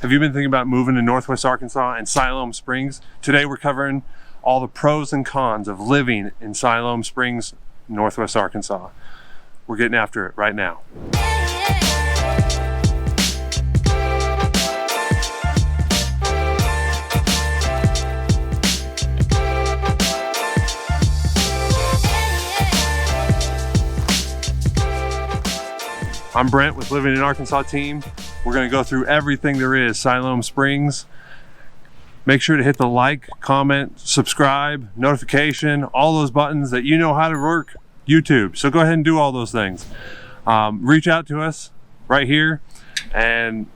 Have you been thinking about moving to Northwest Arkansas and Siloam Springs? Today we're covering all the pros and cons of living in Siloam Springs, Northwest Arkansas. We're getting after it right now. I'm Brent with Living in Arkansas team. We're going to go through everything there is Siloam Springs. Make sure to hit the like, comment, subscribe, notification, all those buttons that you know how to work YouTube. So go ahead and do all those things. Reach out to us right here and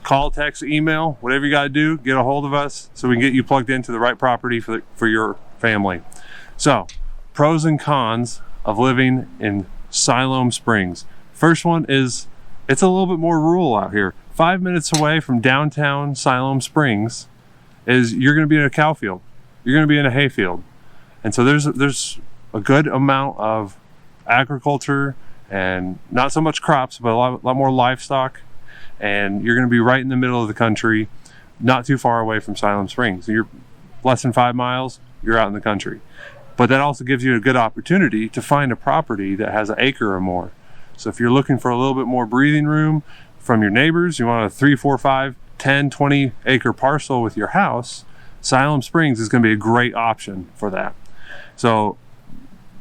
call, text, email, whatever you got to do, get a hold of us so we can get you plugged into the right property for your family. So, pros and cons of living in Siloam Springs. First one is it's a little bit more rural out here. 5 minutes away from downtown Siloam Springs is you're going to be in a cow field. You're going to be in a hay field. And so there's a good amount of agriculture and not so much crops, but a lot more livestock. And you're going to be right in the middle of the country, not too far away from Siloam Springs. You're less than 5 miles, you're out in the country. But that also gives you a good opportunity to find a property that has an acre or more. So if you're looking for a little bit more breathing room from your neighbors, you want a 3, 4, 5, 10, 20 acre parcel with your house, Siloam Springs is going to be a great option for that. So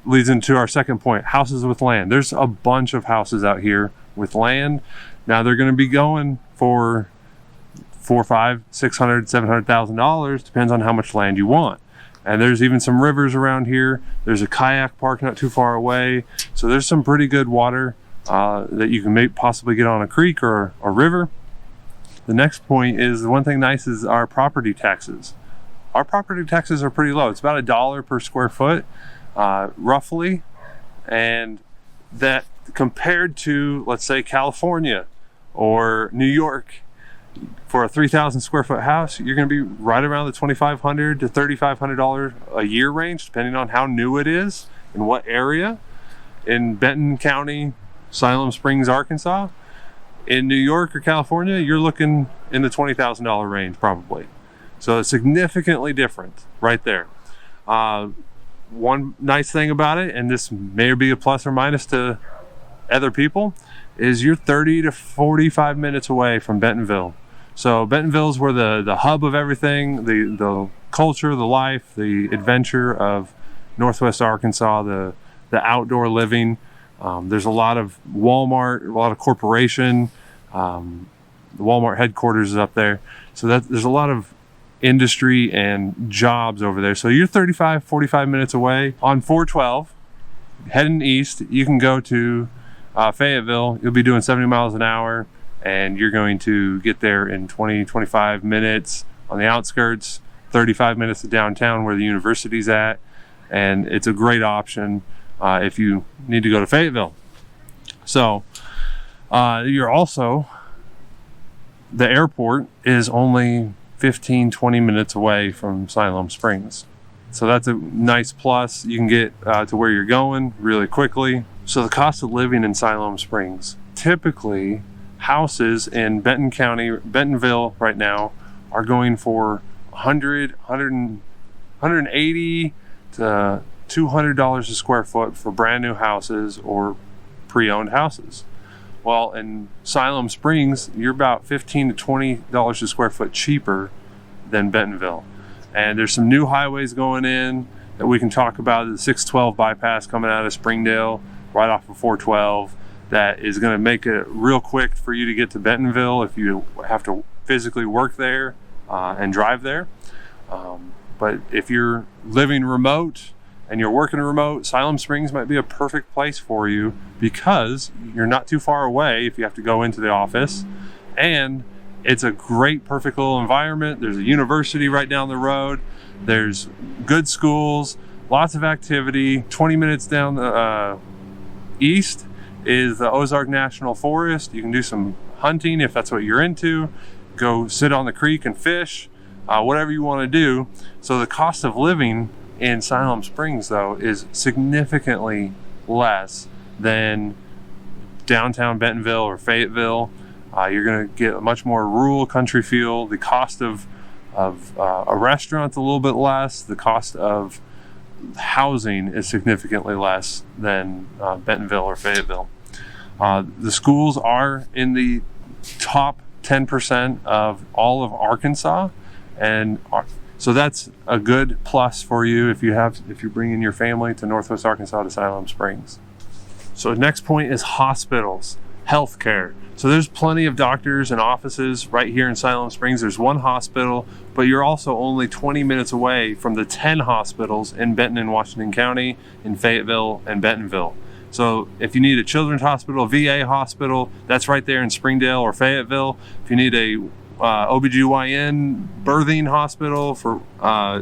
leads into our second point, houses with land. There's a bunch of houses out here with land. Now they're going to be going for $400,000, $500,000, $600,000, $700,000, depends on how much land you want. And there's even some rivers around here. There's a kayak park not too far away. So there's some pretty good water that you can possibly get on a creek or a river. The next point is, the one thing nice is our property taxes. Our property taxes are pretty low. It's about $1 per square foot, roughly. And that compared to, let's say, California or New York, for a 3,000 square foot house, you're going to be right around the $2,500 to $3,500 a year range, depending on how new it is and what area. In Benton County, Siloam Springs, Arkansas. In New York or California, you're looking in the $20,000 range probably. So it's significantly different right there. One nice thing about it, and this may be a plus or minus to other people, is you're 30 to 45 minutes away from Bentonville. So Bentonville is where the hub of everything, the culture, the life, the adventure of Northwest Arkansas, the outdoor living. There's a lot of Walmart, a lot of corporation. The Walmart headquarters is up there. So there's a lot of industry and jobs over there. So you're 35, 45 minutes away. On 412, heading east, you can go to Fayetteville. You'll be doing 70 miles an hour. And you're going to get there in 20, 25 minutes on the outskirts, 35 minutes to downtown where the university's at. And it's a great option if you need to go to Fayetteville. So you're also, the airport is only 15, 20 minutes away from Siloam Springs. So that's a nice plus. You can get to where you're going really quickly. So the cost of living in Siloam Springs, typically, houses in Benton County, Bentonville right now, are going for $180 to $200 a square foot for brand new houses or pre-owned houses. Well, in Siloam Springs, you're about $15 to $20 a square foot cheaper than Bentonville. And there's some new highways going in that we can talk about. The 612 bypass coming out of Springdale, right off of 412. That is going to make it real quick for you to get to Bentonville if you have to physically work there and drive there. But if you're living remote and you're working remote, Siloam Springs might be a perfect place for you because you're not too far away if you have to go into the office. And it's a great, perfect little environment. There's a university right down the road. There's good schools, lots of activity. 20 minutes down the east is the Ozark National Forest. You can do some hunting if that's what you're into. Go sit on the creek and fish, whatever you want to do. So the cost of living in Siloam Springs, though, is significantly less than downtown Bentonville or Fayetteville. You're going to get a much more rural country feel. The cost of a restaurant's a little bit less. The cost of housing is significantly less than Bentonville or Fayetteville. The schools are in the top 10% of all of Arkansas, and so that's a good plus for you if you're bringing your family to Northwest Arkansas to Siloam Springs. So next point is hospitals, healthcare. So there's plenty of doctors and offices right here in Siloam Springs. There's one hospital, but you're also only 20 minutes away from the 10 hospitals in Benton and Washington County, in Fayetteville and Bentonville. So if you need a children's hospital, a VA hospital, that's right there in Springdale or Fayetteville. If you need a OBGYN birthing hospital,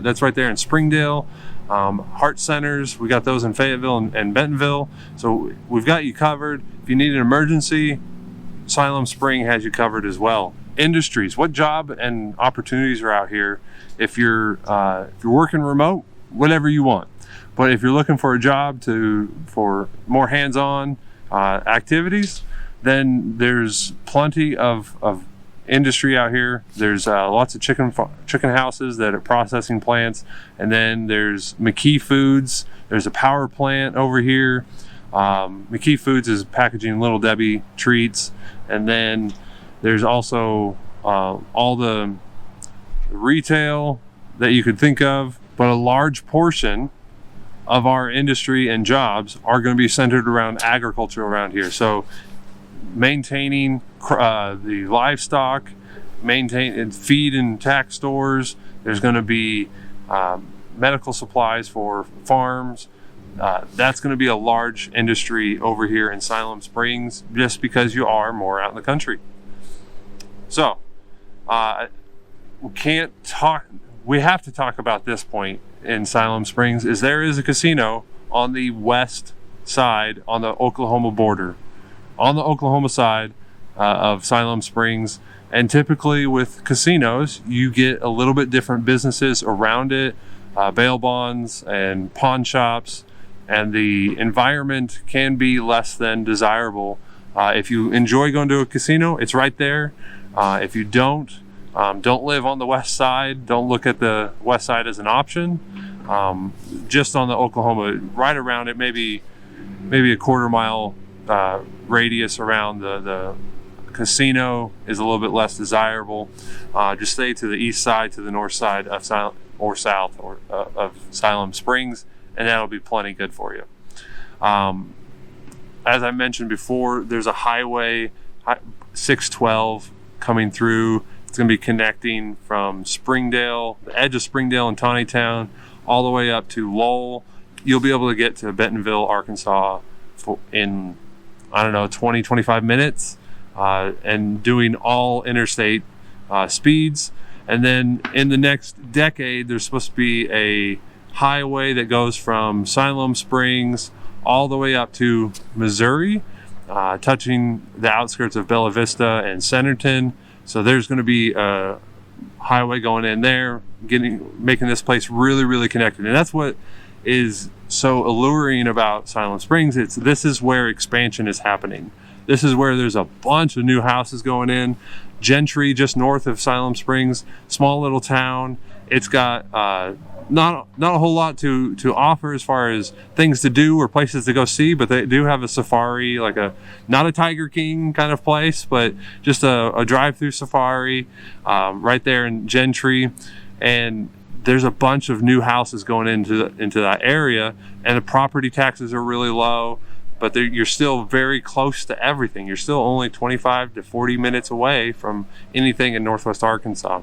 that's right there in Springdale. Heart centers, we got those in Fayetteville and Bentonville. So we've got you covered. If you need an emergency, Siloam Spring has you covered as well. Industries, what job and opportunities are out here? If you're working remote, whatever you want. But if you're looking for a job for more hands-on activities, then there's plenty of industry out here. There's lots of chicken houses that are processing plants, and then there's McKee Foods. There's a power plant over here. McKee Foods is packaging Little Debbie treats, and then there's also all the retail that you could think of, but a large portion of our industry and jobs are going to be centered around agriculture around here. So maintaining the livestock, maintain feed and tack stores. There's going to be medical supplies for farms. That's going to be a large industry over here in Siloam Springs, just because you are more out in the country. So we have to talk about this point in Siloam Springs, is there is a casino on the west side, on the Oklahoma border, on the Oklahoma side of Siloam Springs. And typically with casinos, you get a little bit different businesses around it, bail bonds and pawn shops, and the environment can be less than desirable. If you enjoy going to a casino, it's right there. If you don't live on the west side, don't look at the west side as an option. Just on the Oklahoma, right around it, maybe a quarter-mile radius around the casino is a little bit less desirable. Just stay to the east side, to the north side of south of Siloam Springs, and that'll be plenty good for you. As I mentioned before, there's a highway 612 coming through. It's going to be connecting from Springdale, the edge of Springdale and Taneytown, all the way up to Lowell. You'll be able to get to Bentonville, Arkansas in, 20, 25 minutes, and doing all interstate speeds. And then in the next decade, there's supposed to be a highway that goes from Siloam Springs all the way up to Missouri, touching the outskirts of Bella Vista and Centerton. So there's going to be a highway going in there, making this place really, really connected. And that's what is so alluring about Siloam Springs. This is where expansion is happening. This is where there's a bunch of new houses going in. Gentry, just north of Siloam Springs, small little town. It's got not a whole lot to offer as far as things to do or places to go see, but they do have a safari, not a Tiger King kind of place, but just a drive-through safari right there in Gentry. And there's a bunch of new houses going into that area, and the property taxes are really low, but you're still very close to everything. You're still only 25 to 40 minutes away from anything in Northwest Arkansas.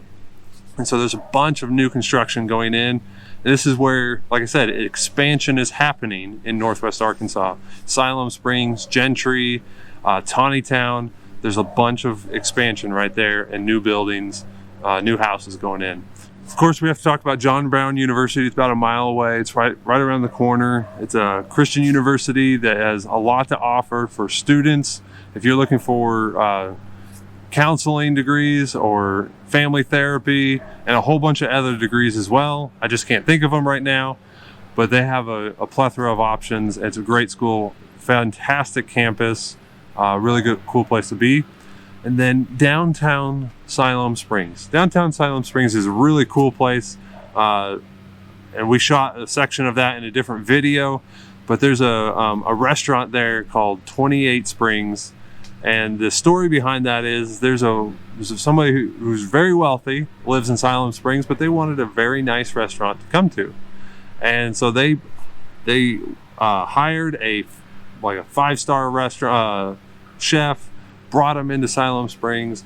And so there's a bunch of new construction going in. This is where, like I said, expansion is happening in Northwest Arkansas. Siloam Springs, Gentry, Taneytown, there's a bunch of expansion right there, and new buildings, new houses going in. Of course, we have to talk about John Brown University. It's about a mile away. It's right around the corner. It's a Christian university that has a lot to offer for students. If you're looking for counseling degrees or family therapy and a whole bunch of other degrees as well, I just can't think of them right now, but they have a plethora of options. It's a great school, fantastic campus, really good, cool place to be. And then downtown Siloam Springs. Downtown Siloam Springs is a really cool place. And we shot a section of that in a different video, but there's a restaurant there called 28 Springs. And the story behind that is there's somebody who's very wealthy, lives in Siloam Springs, but they wanted a very nice restaurant to come to. And so they hired a 5-star restaurant chef, brought him into Siloam Springs,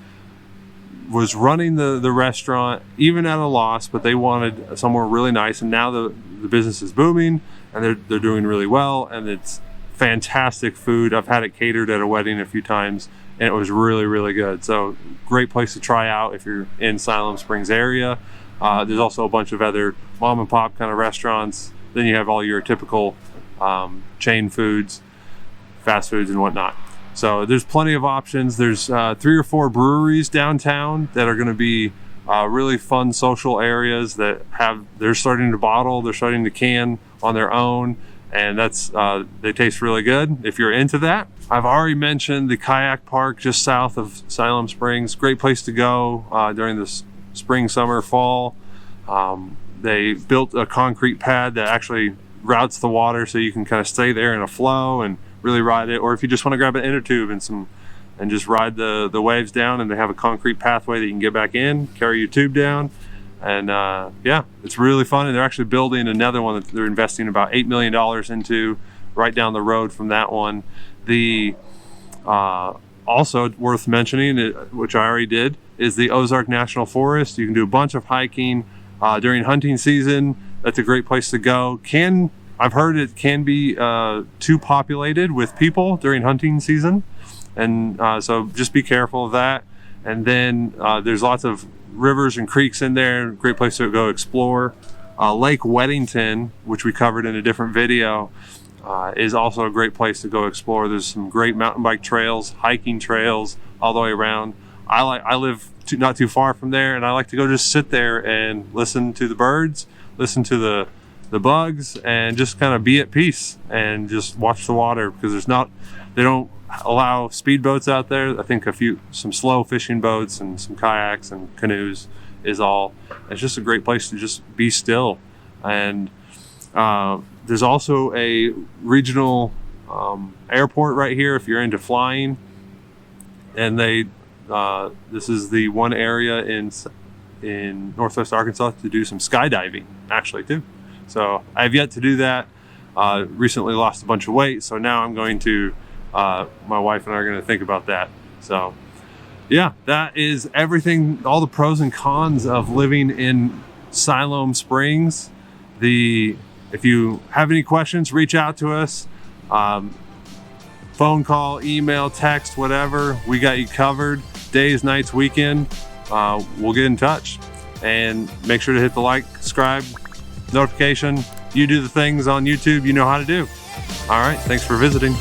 was running the restaurant even at a loss, but they wanted somewhere really nice. And now the business is booming and they're doing really well, and it's fantastic food. I've had it catered at a wedding a few times, and it was really, really good. So great place to try out if you're in Siloam Springs area. There's also a bunch of other mom and pop kind of restaurants. Then you have all your typical chain foods, fast foods and whatnot. So there's plenty of options. There's 3 or 4 breweries downtown that are going to be really fun social areas that they're starting to bottle, they're starting to can on their own. And they taste really good if you're into that. I've already mentioned the kayak park just south of Siloam Springs. Great place to go during the spring, summer, fall. They built a concrete pad that actually routes the water so you can kind of stay there in a flow and really ride it. Or if you just want to grab an inner tube and just ride the waves down, and they have a concrete pathway that you can get back in, carry your tube down. And yeah, it's really fun. And they're actually building another one that they're investing about $8 million into right down the road from that one. Also worth mentioning, which I already did, is the Ozark National Forest. You can do a bunch of hiking during hunting season. That's a great place to go. I've heard it can be too populated with people during hunting season. And so just be careful of that. And then there's lots of rivers and creeks in there. Great place to go explore. Lake Weddington, which we covered in a different video, is also a great place to go explore. There's some great mountain bike trails, hiking trails all the way around. I live not too far from there, and I like to go just sit there and listen to the birds, listen to the bugs, and just kind of be at peace and just watch the water, because they don't allow speedboats out there. I think some slow fishing boats and some kayaks and canoes is all. It's just a great place to just be still. And there's also a regional airport right here if you're into flying. And this is the one area in Northwest Arkansas to do some skydiving actually too. So I've yet to do that. Recently lost a bunch of weight, so now I'm going to my wife and I are going to think about that. So yeah, that is everything, all the pros and cons of living in Siloam Springs. If you have any questions, reach out to us. Phone call, email, text, whatever. We got you covered. Days, nights, weekend. We'll get in touch. And make sure to hit the like, subscribe, notification. You do the things on YouTube you know how to do. All right, thanks for visiting.